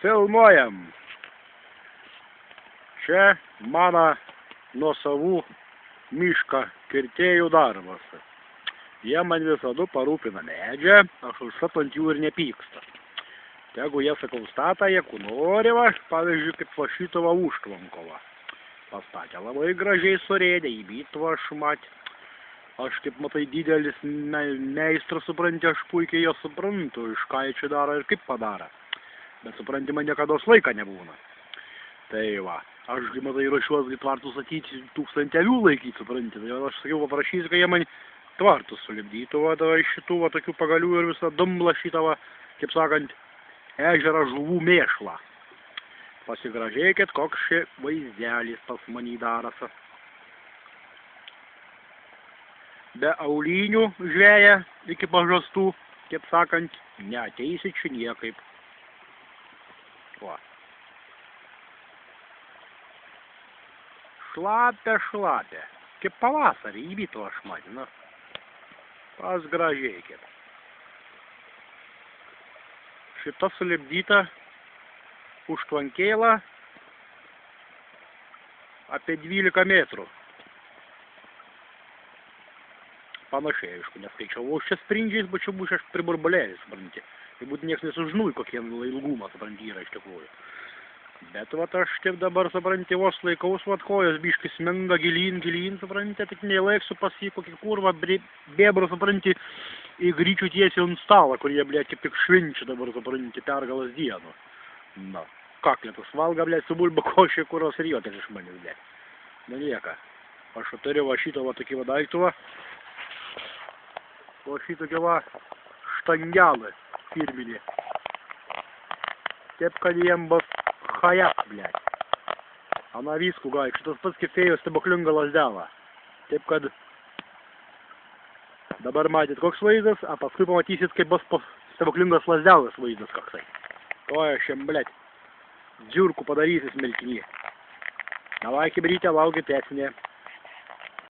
Filmuojam. Čia mano nuosavų mišką kirtėjų darbas. Jie man visada parūpina medžią, aš užsat ant jų ir nepyksta. Tegu jie, sakau, stata, jie ku nori, va, pavyzdžiui, kaip va šito va užtvankova. Pastatė labai gražiai surėdė, įbytų aš matė. Aš, kaip matai, didelis meistras, supranti, aš puikiai jo suprantu, iš ką jie čia daro ir kaip padaro. Bet supranti, man niekados laika nebūna. Tai va, aš, matai, ruošiuos tvartus atyti 1000 avių laikyti, supranti. Tai aš sakiau, paprašysiu, kad jie man tvartus sulipdytų, va, iš šitų va, tokių pagalių ir visą dumblą šitą, va, kaip sakant, ežerą žuvų mėšlą. Pasigražėkit, koks šia vaizdelis pas manį darasi. Be aulinių žveja iki pažastų, kaip sakant, neateisi čia niekaip. Va. Šlapia. Kaip pavasarį įbytų aš matinu. Pasgražėkit. Šita sulipdyta užtvankėlą apie 12 metrų. Panašiai, aišku, neskaičiavau čia sprindžiais, bet čia būčiau aš priburbalėjęs, supranti. Tai būtų nieks nesužinui, kokie ilgumą, supranti, yra iš tikrųjų. Bet vat aš taip dabar, supranti, vos laikaus, vat kojos biškis smenga gilyn, supranti, tik neilaiksiu pas jį kokį kurvą bėbrą, supranti, į gryčių tiesiai ant stalą, kur jie, blėt, kaip tik švinčia dabar, supranti, pergalas dienų. Na, kakletus valga, blėt, su bulba košė, kuros ir jotės iš manęs, blėt. Na nieka. Aš turiu va šitą va tokį va daiktuvą. O šitokį va štangelą firminį. Taip, kad jiem bus chajak, blėt. Ana visku gai, šitas pats kaip fėjos stebuklinga lasdelą. Taip, kad dabar matyt koks vaizdas, a paskui pamatysit, kaip bus stebuklingas lasdelas vaizdas koksai. To aš jam, blėt, dziurkų padarysis milkinį. Davai, kibrytė, laukit esmė.